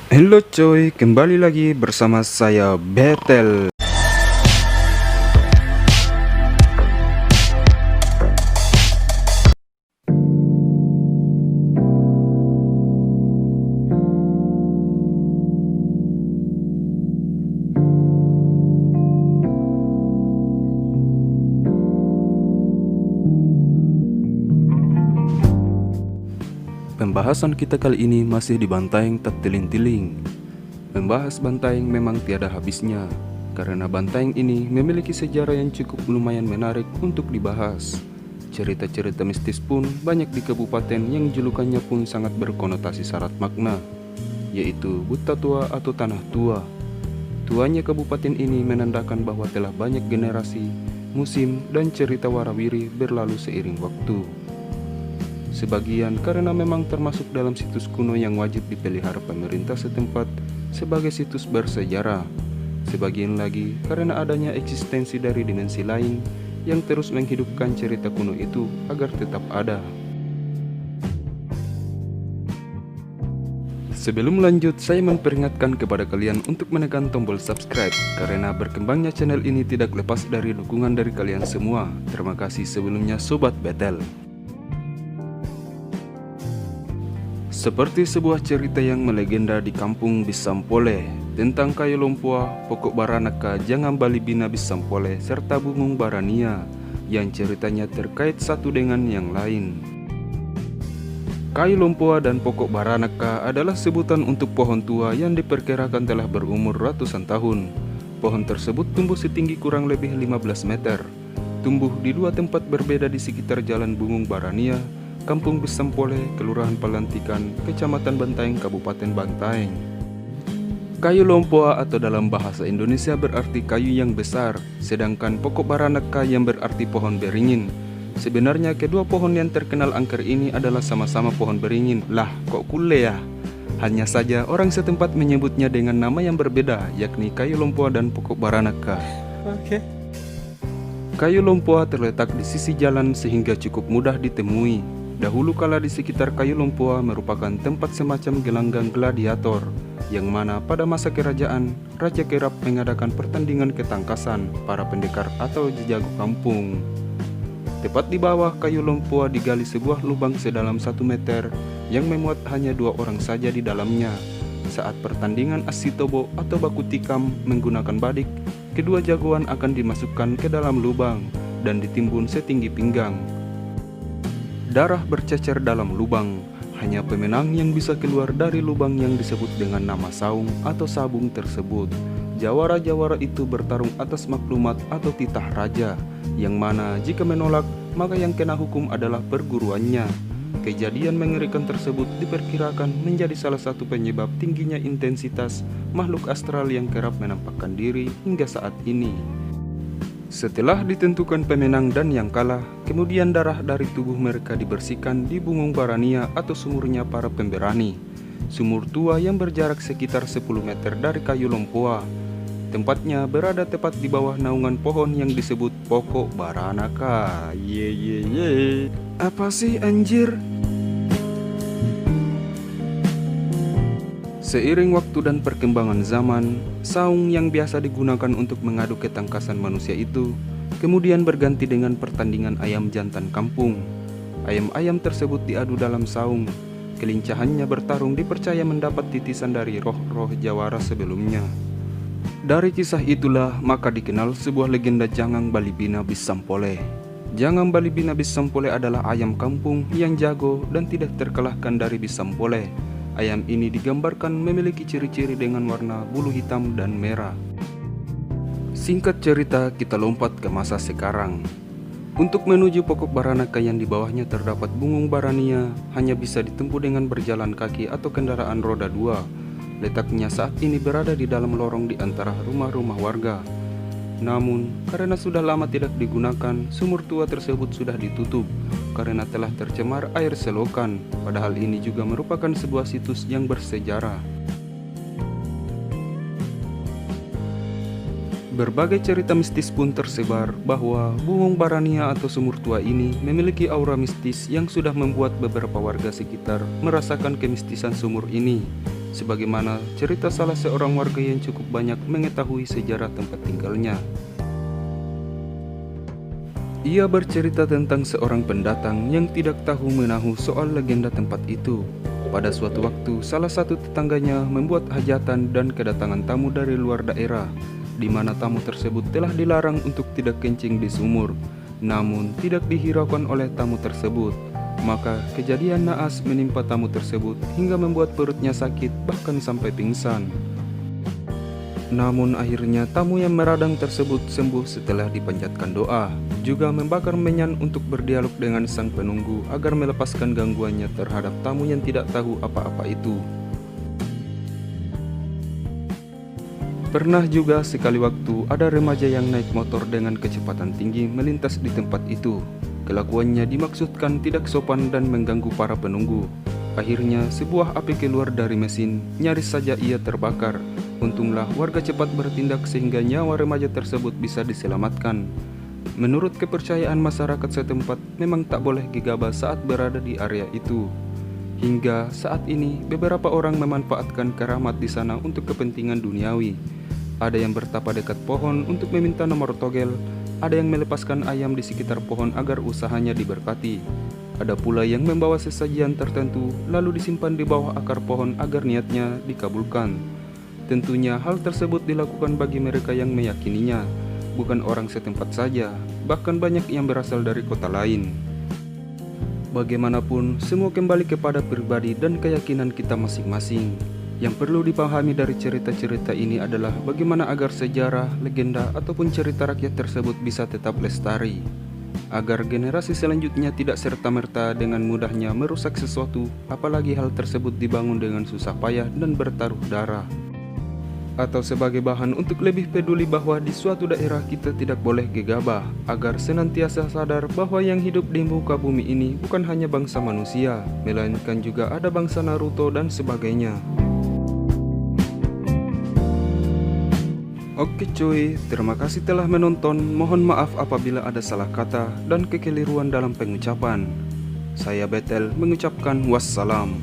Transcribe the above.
Halo coy, kembali lagi bersama saya Betel. Pembahasan kita kali ini masih di Bantaeng Tertiling-Tiling. Membahas Bantaeng memang tiada habisnya, karena Bantaeng ini memiliki sejarah yang cukup lumayan menarik untuk dibahas. Cerita-cerita mistis pun banyak di kabupaten yang julukannya pun sangat berkonotasi syarat makna, yaitu Buta Tua atau Tanah Tua. Tuanya kabupaten ini menandakan bahwa telah banyak generasi, musim, dan cerita warawiri berlalu seiring waktu. Sebagian karena memang termasuk dalam situs kuno yang wajib dipelihara pemerintah setempat sebagai situs bersejarah. Sebagian lagi karena adanya eksistensi dari dimensi lain yang terus menghidupkan cerita kuno itu agar tetap ada. Sebelum lanjut, saya memperingatkan kepada kalian untuk menekan tombol subscribe karena berkembangnya channel ini tidak lepas dari dukungan dari kalian semua. Terima kasih sebelumnya Sobat Betel. Seperti sebuah cerita yang melegenda di kampung Bisampole tentang kayu lompua, pokok baranaka, jangan balibina Bisampole, serta bungung barania yang ceritanya terkait satu dengan yang lain. Kayu lompua dan pokok baranaka adalah sebutan untuk pohon tua yang diperkirakan telah berumur ratusan tahun. Pohon tersebut tumbuh setinggi kurang lebih 15 meter. Tumbuh di dua tempat berbeda di sekitar Jalan Bungung Barania, Kampung Bisampole, Kelurahan Palantikan, Kecamatan Bantaeng, Kabupaten Bantaeng. Kayu lompua atau dalam bahasa Indonesia berarti kayu yang besar, sedangkan pokok baranaka yang berarti pohon beringin. Sebenarnya kedua pohon yang terkenal angker ini adalah sama-sama pohon beringin. Lah, kok kule ya? Hanya saja orang setempat menyebutnya dengan nama yang berbeda, yakni kayu lompua dan pokok baranaka. Kayu lompua terletak di sisi jalan sehingga cukup mudah ditemui. Dahulu kala di sekitar kayu lompua merupakan tempat semacam gelanggang gladiator, yang mana pada masa kerajaan, Raja kerap mengadakan pertandingan ketangkasan para pendekar atau jago kampung. Tepat di bawah kayu lompua digali sebuah lubang sedalam 1 meter yang memuat hanya 2 orang saja di dalamnya. Saat pertandingan asitobo atau baku tikam menggunakan badik, kedua jagoan akan dimasukkan ke dalam lubang dan ditimbun setinggi pinggang. Darah bercecer dalam lubang, hanya pemenang yang bisa keluar dari lubang yang disebut dengan nama saung atau sabung tersebut. Jawara-jawara itu bertarung atas maklumat atau titah raja, yang mana jika menolak, maka yang kena hukum adalah perguruannya. Kejadian mengerikan tersebut diperkirakan menjadi salah satu penyebab tingginya intensitas makhluk astral yang kerap menampakkan diri hingga saat ini. Setelah ditentukan pemenang dan yang kalah, kemudian darah dari tubuh mereka dibersihkan di Bungung Barania atau sumurnya para pemberani. Sumur tua yang berjarak sekitar 10 meter dari kayu lompua. Tempatnya berada tepat di bawah naungan pohon yang disebut pokok baranaka. Apa sih anjir? Seiring waktu dan perkembangan zaman, saung yang biasa digunakan untuk mengadu ketangkasan manusia itu kemudian berganti dengan pertandingan ayam jantan kampung. Ayam-ayam tersebut diadu dalam saung. Kelincahannya bertarung dipercaya mendapat titisan dari roh-roh jawara sebelumnya. Dari kisah itulah maka dikenal sebuah legenda Jangang Balibina Bisampole. Jangang Balibina Bisampole adalah ayam kampung yang jago dan tidak terkalahkan dari Bisampole. Ayam ini digambarkan memiliki ciri-ciri dengan warna bulu hitam dan merah. Singkat cerita, kita lompat ke masa sekarang. Untuk menuju pokok baranaka yang di bawahnya terdapat Bungung Barania, hanya bisa ditempuh dengan berjalan kaki atau kendaraan roda 2. Letaknya saat ini berada di dalam lorong di antara rumah-rumah warga. Namun, karena sudah lama tidak digunakan, sumur tua tersebut sudah ditutup karena telah tercemar air selokan. Padahal ini juga merupakan sebuah situs yang bersejarah. Berbagai cerita mistis pun tersebar bahwa Bungung Barania atau sumur tua ini memiliki aura mistis yang sudah membuat beberapa warga sekitar merasakan kemistisan sumur ini. sebagaimana cerita salah seorang warga yang cukup banyak mengetahui sejarah tempat tinggalnya. Ia bercerita tentang seorang pendatang yang tidak tahu menahu soal legenda tempat itu. Pada suatu waktu, salah satu tetangganya membuat hajatan dan kedatangan tamu dari luar daerah, di mana tamu tersebut telah dilarang untuk tidak kencing di sumur. Namun, tidak dihiraukan oleh tamu tersebut. Maka, kejadian naas menimpa tamu tersebut hingga membuat perutnya sakit bahkan sampai pingsan. Namun akhirnya tamu yang meradang tersebut sembuh setelah dipanjatkan doa. Juga membakar menyan untuk berdialog dengan sang penunggu agar melepaskan gangguannya terhadap tamu yang tidak tahu apa-apa itu. Pernah juga sekali waktu ada remaja yang naik motor dengan kecepatan tinggi melintas di tempat itu. Kelakuannya dimaksudkan tidak sopan dan mengganggu para penunggu. Akhirnya sebuah api keluar dari mesin, nyaris saja ia terbakar. Untunglah warga cepat bertindak sehingga nyawa remaja tersebut bisa diselamatkan. Menurut kepercayaan masyarakat setempat, memang tak boleh gegabah saat berada di area itu. Hingga saat ini, beberapa orang memanfaatkan keramat di sana untuk kepentingan duniawi. Ada yang bertapa dekat pohon untuk meminta nomor togel, ada yang melepaskan ayam di sekitar pohon agar usahanya diberkati. Ada pula yang membawa sesajian tertentu lalu disimpan di bawah akar pohon agar niatnya dikabulkan. Tentunya hal tersebut dilakukan bagi mereka yang meyakininya, bukan orang setempat saja, bahkan banyak yang berasal dari kota lain. Bagaimanapun, semua kembali kepada pribadi dan keyakinan kita masing-masing. Yang perlu dipahami dari cerita-cerita ini adalah bagaimana agar sejarah, legenda, ataupun cerita rakyat tersebut bisa tetap lestari, agar generasi selanjutnya tidak serta-merta dengan mudahnya merusak sesuatu, apalagi hal tersebut dibangun dengan susah payah dan bertaruh darah. Atau sebagai bahan untuk lebih peduli bahwa di suatu daerah kita tidak boleh gegabah, agar senantiasa sadar bahwa yang hidup di muka bumi ini bukan hanya bangsa manusia, melainkan juga ada bangsa Naruto dan sebagainya. Oke cuy, terima kasih telah menonton. Mohon maaf apabila ada salah kata dan kekeliruan dalam pengucapan. Saya Betel mengucapkan wassalam.